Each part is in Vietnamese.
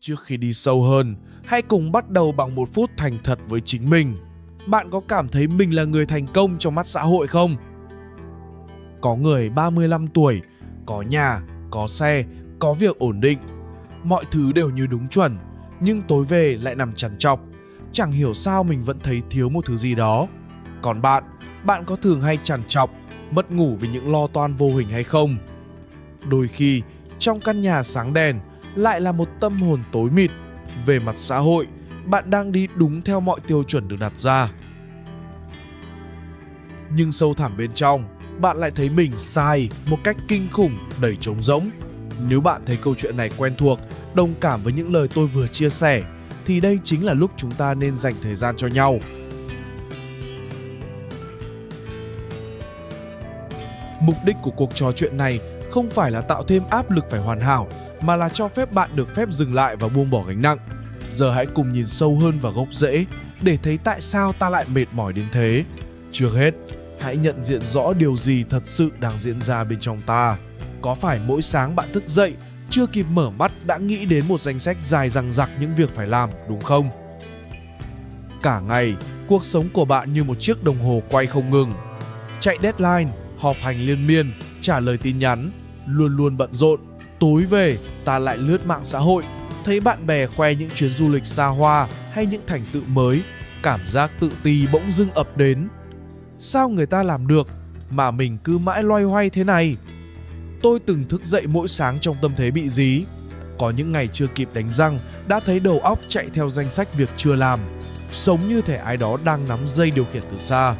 Trước khi đi sâu hơn, hãy cùng bắt đầu bằng 1 phút thành thật với chính mình. Bạn có cảm thấy mình là người thành công trong mắt xã hội không? Có người 35 tuổi, có nhà, có xe, có việc ổn định. Mọi thứ đều như đúng chuẩn, nhưng tối về lại nằm trằn trọc. Chẳng hiểu sao mình vẫn thấy thiếu một thứ gì đó. Còn bạn có thường hay trằn trọc, mất ngủ vì những lo toan vô hình hay không? Đôi khi, trong căn nhà sáng đèn lại là một tâm hồn tối mịt. Về mặt xã hội, bạn đang đi đúng theo mọi tiêu chuẩn được đặt ra. Nhưng sâu thẳm bên trong, bạn lại thấy mình sai một cách kinh khủng, đầy trống rỗng. Nếu bạn thấy câu chuyện này quen thuộc, đồng cảm với những lời tôi vừa chia sẻ, thì đây chính là lúc chúng ta nên dành thời gian cho nhau. Mục đích của cuộc trò chuyện này không phải là tạo thêm áp lực phải hoàn hảo, mà là cho phép bạn được phép dừng lại và buông bỏ gánh nặng. Giờ hãy cùng nhìn sâu hơn vào gốc rễ để thấy tại sao ta lại mệt mỏi đến thế. Trước hết, hãy nhận diện rõ điều gì thật sự đang diễn ra bên trong ta. Có phải mỗi sáng bạn thức dậy, chưa kịp mở mắt đã nghĩ đến một danh sách dài dằng dặc những việc phải làm, đúng không? Cả ngày, cuộc sống của bạn như một chiếc đồng hồ quay không ngừng. Chạy deadline, họp hành liên miên, trả lời tin nhắn, luôn luôn bận rộn. Tối về, ta lại lướt mạng xã hội, thấy bạn bè khoe những chuyến du lịch xa hoa hay những thành tựu mới, cảm giác tự ti bỗng dưng ập đến. Sao người ta làm được mà mình cứ mãi loay hoay thế này? Tôi từng thức dậy mỗi sáng trong tâm thế bị dí. Có những ngày chưa kịp đánh răng đã thấy đầu óc chạy theo danh sách việc chưa làm, sống như thể ai đó đang nắm dây điều khiển từ xa.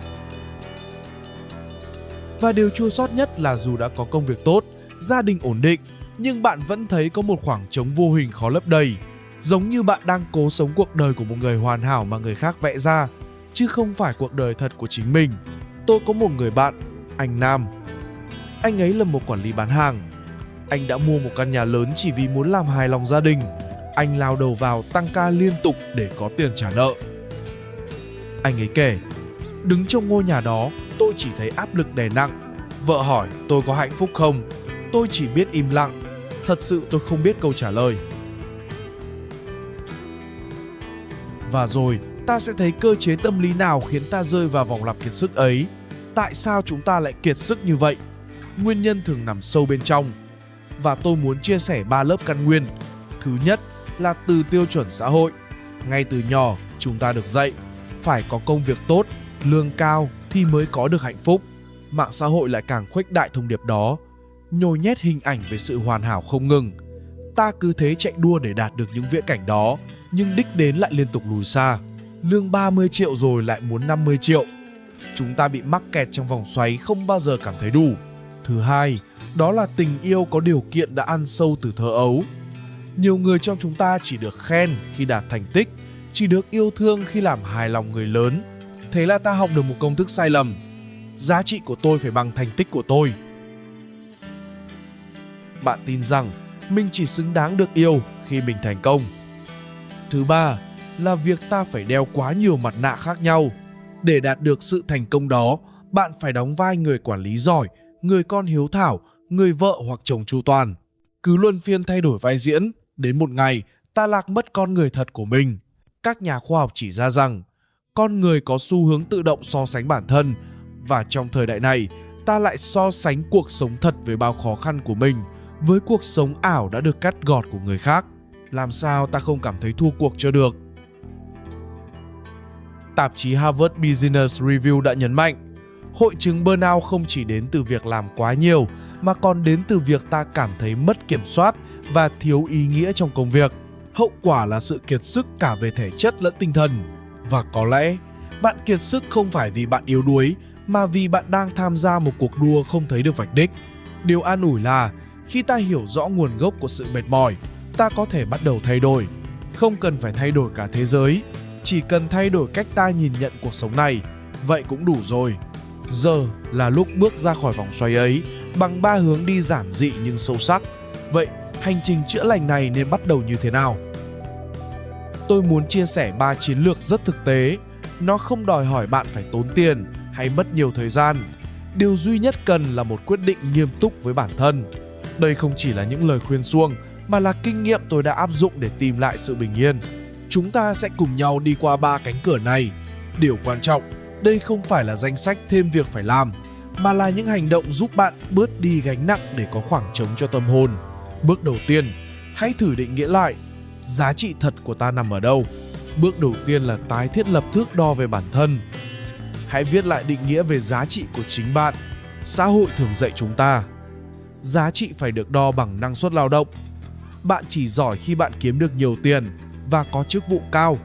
Và điều chua xót nhất là dù đã có công việc tốt, gia đình ổn định, nhưng bạn vẫn thấy có một khoảng trống vô hình khó lấp đầy. Giống như bạn đang cố sống cuộc đời của một người hoàn hảo mà người khác vẽ ra, chứ không phải cuộc đời thật của chính mình. Tôi có một người bạn, anh Nam. Anh ấy là một quản lý bán hàng. Anh đã mua một căn nhà lớn chỉ vì muốn làm hài lòng gia đình. Anh lao đầu vào tăng ca liên tục để có tiền trả nợ. Anh ấy kể, đứng trong ngôi nhà đó, tôi chỉ thấy áp lực đè nặng. Vợ hỏi tôi có hạnh phúc không? Tôi chỉ biết im lặng. Thật sự tôi không biết câu trả lời. Và rồi, ta sẽ thấy cơ chế tâm lý nào khiến ta rơi vào vòng lặp kiệt sức ấy. Tại sao chúng ta lại kiệt sức như vậy? Nguyên nhân thường nằm sâu bên trong. Và tôi muốn chia sẻ 3 lớp căn nguyên. Thứ nhất là từ tiêu chuẩn xã hội. Ngay từ nhỏ, chúng ta được dạy phải có công việc tốt, lương cao thì mới có được hạnh phúc. Mạng xã hội lại càng khuếch đại thông điệp đó, nhồi nhét hình ảnh về sự hoàn hảo không ngừng. Ta cứ thế chạy đua để đạt được những viễn cảnh đó, nhưng đích đến lại liên tục lùi xa. Lương 30 triệu rồi lại muốn 50 triệu. Chúng ta bị mắc kẹt trong vòng xoáy không bao giờ cảm thấy đủ. Thứ hai, đó là tình yêu có điều kiện đã ăn sâu từ thơ ấu. Nhiều người trong chúng ta chỉ được khen khi đạt thành tích, chỉ được yêu thương khi làm hài lòng người lớn. Thế là ta học được một công thức sai lầm. Giá trị của tôi phải bằng thành tích của tôi. Bạn tin rằng mình chỉ xứng đáng được yêu khi mình thành công. Thứ ba là việc ta phải đeo quá nhiều mặt nạ khác nhau. Để đạt được sự thành công đó, bạn phải đóng vai người quản lý giỏi, người con hiếu thảo, người vợ hoặc chồng chu toàn. Cứ luân phiên thay đổi vai diễn, đến một ngày ta lạc mất con người thật của mình. Các nhà khoa học chỉ ra rằng con người có xu hướng tự động so sánh bản thân, và trong thời đại này, ta lại so sánh cuộc sống thật với bao khó khăn của mình với cuộc sống ảo đã được cắt gọt của người khác. Làm sao ta không cảm thấy thua cuộc cho được? Tạp chí Harvard Business Review đã nhấn mạnh, hội chứng burnout không chỉ đến từ việc làm quá nhiều, mà còn đến từ việc ta cảm thấy mất kiểm soát và thiếu ý nghĩa trong công việc. Hậu quả là sự kiệt sức cả về thể chất lẫn tinh thần. Và có lẽ, bạn kiệt sức không phải vì bạn yếu đuối, mà vì bạn đang tham gia một cuộc đua không thấy được vạch đích. Điều an ủi là, khi ta hiểu rõ nguồn gốc của sự mệt mỏi, ta có thể bắt đầu thay đổi. Không cần phải thay đổi cả thế giới, chỉ cần thay đổi cách ta nhìn nhận cuộc sống này, vậy cũng đủ rồi. Giờ là lúc bước ra khỏi vòng xoáy ấy bằng 3 hướng đi giản dị nhưng sâu sắc. Vậy hành trình chữa lành này nên bắt đầu như thế nào? Tôi muốn chia sẻ 3 chiến lược rất thực tế. Nó không đòi hỏi bạn phải tốn tiền hay mất nhiều thời gian. Điều duy nhất cần là một quyết định nghiêm túc với bản thân. Đây không chỉ là những lời khuyên suông, mà là kinh nghiệm tôi đã áp dụng để tìm lại sự bình yên. Chúng ta sẽ cùng nhau đi qua 3 cánh cửa này. Điều quan trọng, đây không phải là danh sách thêm việc phải làm, mà là những hành động giúp bạn bớt đi gánh nặng để có khoảng trống cho tâm hồn. Bước đầu tiên, hãy thử định nghĩa lại, giá trị thật của ta nằm ở đâu? Bước đầu tiên là tái thiết lập thước đo về bản thân. Hãy viết lại định nghĩa về giá trị của chính bạn. Xã hội thường dạy chúng ta, giá trị phải được đo bằng năng suất lao động. Bạn chỉ giỏi khi bạn kiếm được nhiều tiền và có chức vụ cao.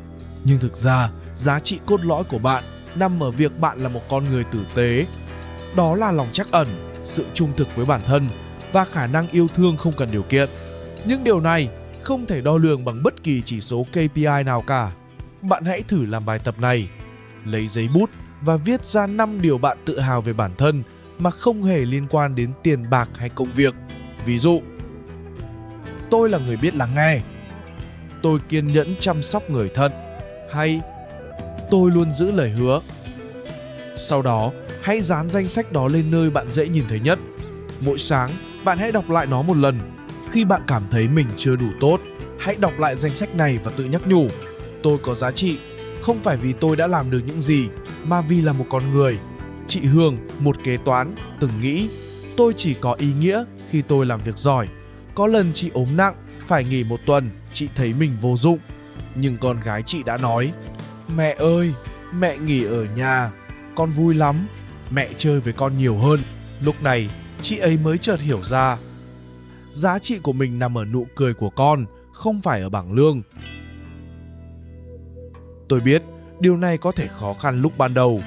Nhưng thực ra, giá trị cốt lõi của bạn nằm ở việc bạn là một con người tử tế. Đó là lòng trắc ẩn, sự trung thực với bản thân và khả năng yêu thương không cần điều kiện. Nhưng điều này không thể đo lường bằng bất kỳ chỉ số KPI nào cả. Bạn hãy thử làm bài tập này. Lấy giấy bút và viết ra 5 điều bạn tự hào về bản thân mà không hề liên quan đến tiền bạc hay công việc. Ví dụ, tôi là người biết lắng nghe, tôi kiên nhẫn chăm sóc người thân, hay tôi luôn giữ lời hứa. Sau đó, hãy dán danh sách đó lên nơi bạn dễ nhìn thấy nhất. Mỗi sáng, bạn hãy đọc lại nó một lần. Khi bạn cảm thấy mình chưa đủ tốt, hãy đọc lại danh sách này và tự nhắc nhủ, tôi có giá trị, không phải vì tôi đã làm được những gì, mà vì là một con người. Chị Hương, một kế toán, từng nghĩ, tôi chỉ có ý nghĩa khi tôi làm việc giỏi. Có lần chị ốm nặng, phải nghỉ 1 tuần, chị thấy mình vô dụng. Nhưng con gái chị đã nói, mẹ ơi, mẹ nghỉ ở nhà, con vui lắm, mẹ chơi với con nhiều hơn. Lúc này, chị ấy mới chợt hiểu ra, giá trị của mình nằm ở nụ cười của con, không phải ở bảng lương. Tôi biết điều này có thể khó khăn lúc ban đầu,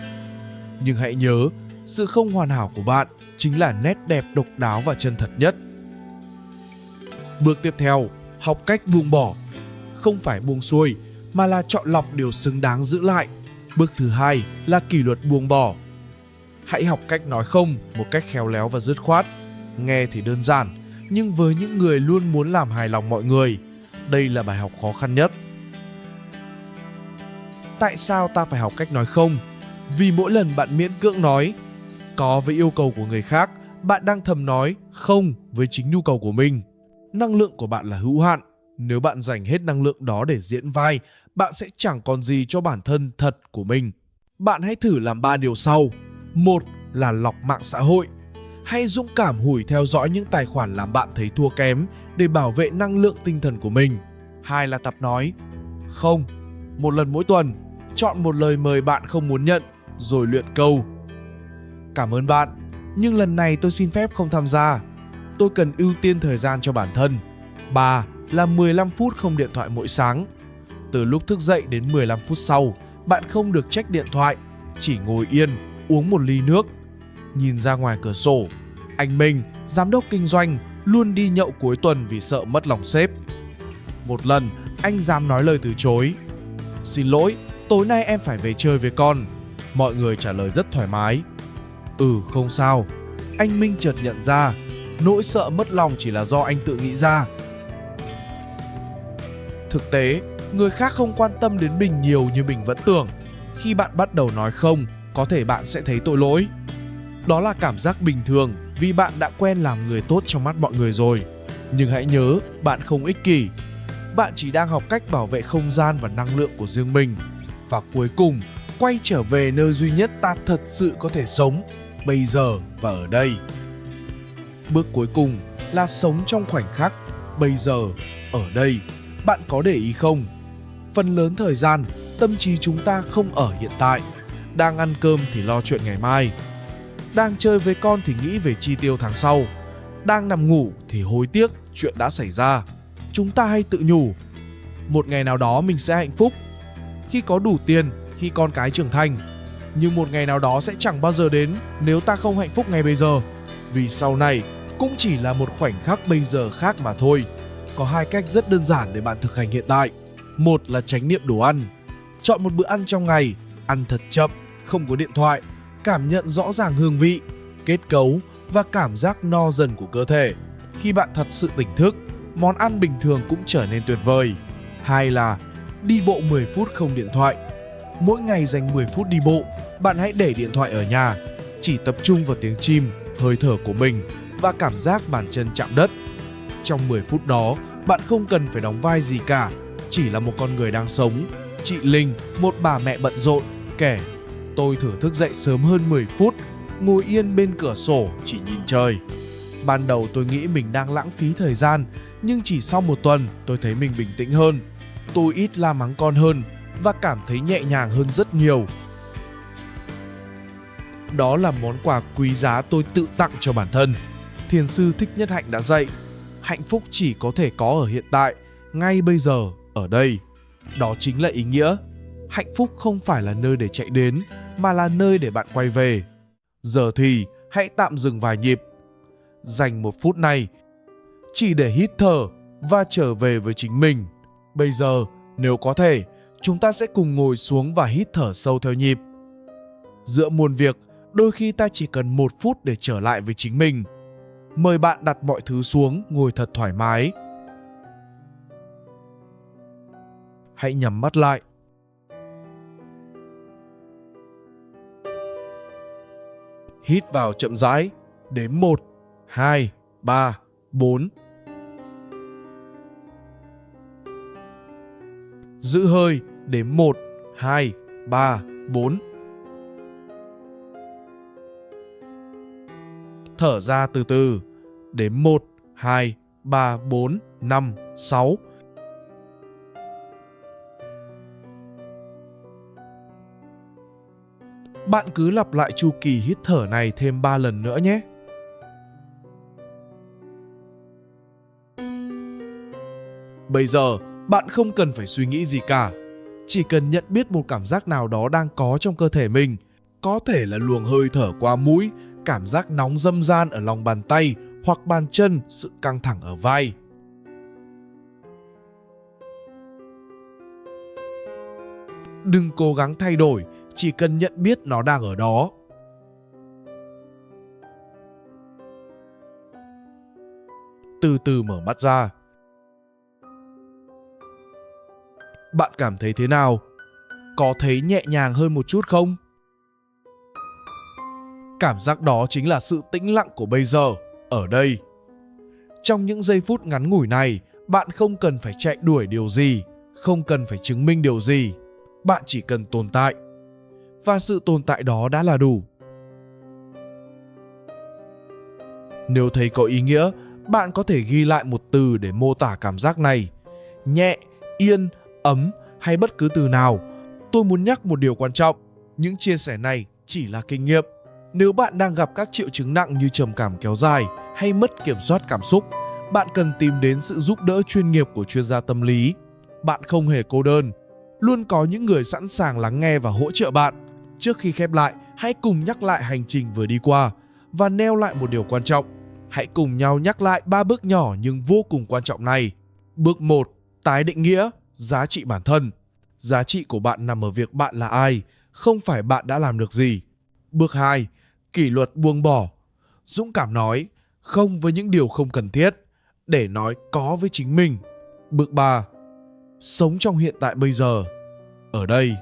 nhưng hãy nhớ, sự không hoàn hảo của bạn chính là nét đẹp độc đáo và chân thật nhất. Bước tiếp theo, học cách buông bỏ. Không phải buông xuôi, mà là chọn lọc điều xứng đáng giữ lại. Bước thứ hai là kỷ luật buông bỏ. Hãy học cách nói không một cách khéo léo và dứt khoát. Nghe thì đơn giản, nhưng với những người luôn muốn làm hài lòng mọi người, đây là bài học khó khăn nhất. Tại sao ta phải học cách nói không? Vì mỗi lần bạn miễn cưỡng nói có với yêu cầu của người khác, bạn đang thầm nói không với chính nhu cầu của mình. Năng lượng của bạn là hữu hạn. Nếu bạn dành hết năng lượng đó để diễn vai, bạn sẽ chẳng còn gì cho bản thân thật của mình. Bạn hãy thử làm 3 điều sau. 1 là lọc mạng xã hội. Hãy dũng cảm hủy theo dõi những tài khoản làm bạn thấy thua kém để bảo vệ năng lượng tinh thần của mình. 2 là tập nói không 1 lần mỗi tuần. Chọn một lời mời bạn không muốn nhận, rồi luyện câu cảm ơn bạn, nhưng lần này tôi xin phép không tham gia. Tôi cần ưu tiên thời gian cho bản thân. 3 là 15 phút không điện thoại mỗi sáng. Từ lúc thức dậy đến 15 phút sau, bạn không được check điện thoại, chỉ ngồi yên, uống một ly nước. Nhìn ra ngoài cửa sổ, anh Minh, giám đốc kinh doanh, luôn đi nhậu cuối tuần vì sợ mất lòng sếp. Một lần, anh dám nói lời từ chối. Xin lỗi, tối nay em phải về chơi với con. Mọi người trả lời rất thoải mái. Không sao. Anh Minh chợt nhận ra, nỗi sợ mất lòng chỉ là do anh tự nghĩ ra. Thực tế, người khác không quan tâm đến mình nhiều như mình vẫn tưởng. Khi bạn bắt đầu nói không, có thể bạn sẽ thấy tội lỗi. Đó là cảm giác bình thường vì bạn đã quen làm người tốt trong mắt mọi người rồi. Nhưng hãy nhớ, bạn không ích kỷ. Bạn chỉ đang học cách bảo vệ không gian và năng lượng của riêng mình. Và cuối cùng, quay trở về nơi duy nhất ta thật sự có thể sống, bây giờ và ở đây. Bước cuối cùng là sống trong khoảnh khắc, bây giờ, ở đây. Bạn có để ý không? Phần lớn thời gian, tâm trí chúng ta không ở hiện tại. Đang ăn cơm thì lo chuyện ngày mai. Đang chơi với con thì nghĩ về chi tiêu tháng sau. Đang nằm ngủ thì hối tiếc chuyện đã xảy ra. Chúng ta hay tự nhủ, một ngày nào đó mình sẽ hạnh phúc, khi có đủ tiền, khi con cái trưởng thành. Nhưng một ngày nào đó sẽ chẳng bao giờ đến nếu ta không hạnh phúc ngày bây giờ. Vì sau này cũng chỉ là một khoảnh khắc bây giờ khác mà thôi. Có 2 cách rất đơn giản để bạn thực hành hiện tại. 1 là chánh niệm đồ ăn. Chọn một bữa ăn trong ngày, ăn thật chậm, không có điện thoại, cảm nhận rõ ràng hương vị, kết cấu và cảm giác no dần của cơ thể. Khi bạn thật sự tỉnh thức, món ăn bình thường cũng trở nên tuyệt vời. 2 là đi bộ 10 phút không điện thoại. Mỗi ngày dành 10 phút đi bộ, bạn hãy để điện thoại ở nhà, chỉ tập trung vào tiếng chim, hơi thở của mình và cảm giác bàn chân chạm đất. Trong 10 phút đó, Bạn không cần phải đóng vai gì cả, chỉ là một con người đang sống. Chị Linh, một bà mẹ bận rộn, kể: tôi thử thức dậy sớm hơn 10 phút, ngồi yên bên cửa sổ chỉ nhìn trời. Ban đầu tôi nghĩ mình đang lãng phí thời gian, nhưng chỉ sau một tuần tôi thấy mình bình tĩnh hơn. Tôi ít la mắng con hơn và cảm thấy nhẹ nhàng hơn rất nhiều. Đó là món quà quý giá tôi tự tặng cho bản thân. Thiền sư Thích Nhất Hạnh đã dạy: hạnh phúc chỉ có thể có ở hiện tại, ngay bây giờ, ở đây. Đó chính là ý nghĩa. Hạnh phúc không phải là nơi để chạy đến, mà là nơi để bạn quay về. Giờ thì hãy tạm dừng vài nhịp. Dành 1 phút này chỉ để hít thở và trở về với chính mình. Bây giờ, nếu có thể, chúng ta sẽ cùng ngồi xuống và hít thở sâu theo nhịp. Giữa muôn việc, đôi khi ta chỉ cần 1 phút để trở lại với chính mình. Mời bạn đặt mọi thứ xuống, ngồi thật thoải mái. Hãy nhắm mắt lại. Hít vào chậm rãi, đếm 1, 2, 3, 4. Giữ hơi, đếm 1, 2, 3, 4. Thở ra từ từ, đếm 1, 2, 3, 4, 5, 6. Bạn cứ lặp lại chu kỳ hít thở này thêm 3 lần nữa nhé. Bây giờ, bạn không cần phải suy nghĩ gì cả. Chỉ cần nhận biết một cảm giác nào đó đang có trong cơ thể mình. Có thể là luồng hơi thở qua mũi, cảm giác nóng râm ran ở lòng bàn tay hoặc bàn chân, sự căng thẳng ở vai. Đừng cố gắng thay đổi, chỉ cần nhận biết nó đang ở đó. Từ từ mở mắt ra. Bạn cảm thấy thế nào? Có thấy nhẹ nhàng hơn một chút không? Cảm giác đó chính là sự tĩnh lặng của bây giờ, ở đây. Trong những giây phút ngắn ngủi này, bạn không cần phải chạy đuổi điều gì, không cần phải chứng minh điều gì. Bạn chỉ cần tồn tại. Và sự tồn tại đó đã là đủ. Nếu thấy có ý nghĩa, bạn có thể ghi lại một từ để mô tả cảm giác này. Nhẹ, yên, ấm hay bất cứ từ nào. Tôi muốn nhắc một điều quan trọng. Những chia sẻ này chỉ là kinh nghiệm. Nếu bạn đang gặp các triệu chứng nặng như trầm cảm kéo dài hay mất kiểm soát cảm xúc, bạn cần tìm đến sự giúp đỡ chuyên nghiệp của chuyên gia tâm lý. Bạn không hề cô đơn. Luôn có những người sẵn sàng lắng nghe và hỗ trợ bạn. Trước khi khép lại, hãy cùng nhắc lại hành trình vừa đi qua và nêu lại một điều quan trọng. Hãy cùng nhau nhắc lại 3 bước nhỏ nhưng vô cùng quan trọng này. Bước 1. Tái định nghĩa, giá trị bản thân. Giá trị của bạn nằm ở việc bạn là ai, không phải bạn đã làm được gì. Bước 2. Kỷ luật buông bỏ. Dũng cảm nói không với những điều không cần thiết, để nói có với chính mình. Bước 3. Sống trong hiện tại bây giờ, ở đây.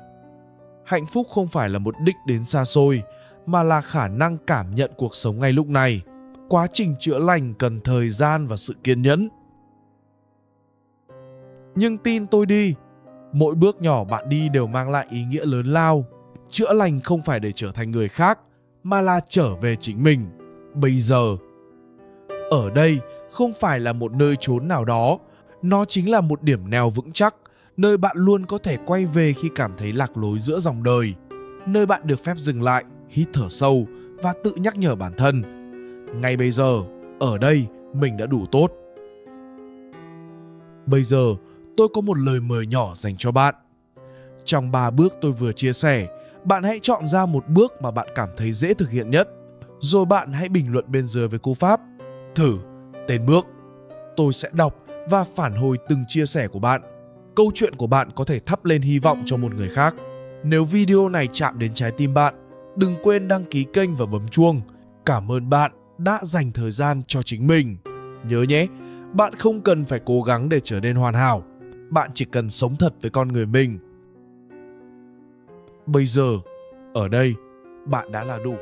Hạnh phúc không phải là một đích đến xa xôi, mà là khả năng cảm nhận cuộc sống ngay lúc này. Quá trình chữa lành cần thời gian và sự kiên nhẫn. Nhưng tin tôi đi, mỗi bước nhỏ bạn đi đều mang lại ý nghĩa lớn lao. Chữa lành không phải để trở thành người khác, mà là trở về chính mình, bây giờ. Ở đây không phải là một nơi chốn nào đó, nó chính là một điểm neo vững chắc, nơi bạn luôn có thể quay về khi cảm thấy lạc lối giữa dòng đời. Nơi bạn được phép dừng lại, hít thở sâu và tự nhắc nhở bản thân. Ngay bây giờ, ở đây, mình đã đủ tốt. Bây giờ, tôi có một lời mời nhỏ dành cho bạn. Trong 3 bước tôi vừa chia sẻ, bạn hãy chọn ra một bước mà bạn cảm thấy dễ thực hiện nhất. Rồi bạn hãy bình luận bên dưới với cú pháp thử tên bước. Tôi sẽ đọc và phản hồi từng chia sẻ của bạn. Câu chuyện của bạn có thể thắp lên hy vọng cho một người khác. Nếu video này chạm đến trái tim bạn, đừng quên đăng ký kênh và bấm chuông. Cảm ơn bạn đã dành thời gian cho chính mình. Nhớ nhé, bạn không cần phải cố gắng để trở nên hoàn hảo. Bạn chỉ cần sống thật với con người mình. Bây giờ, ở đây, bạn đã là đủ.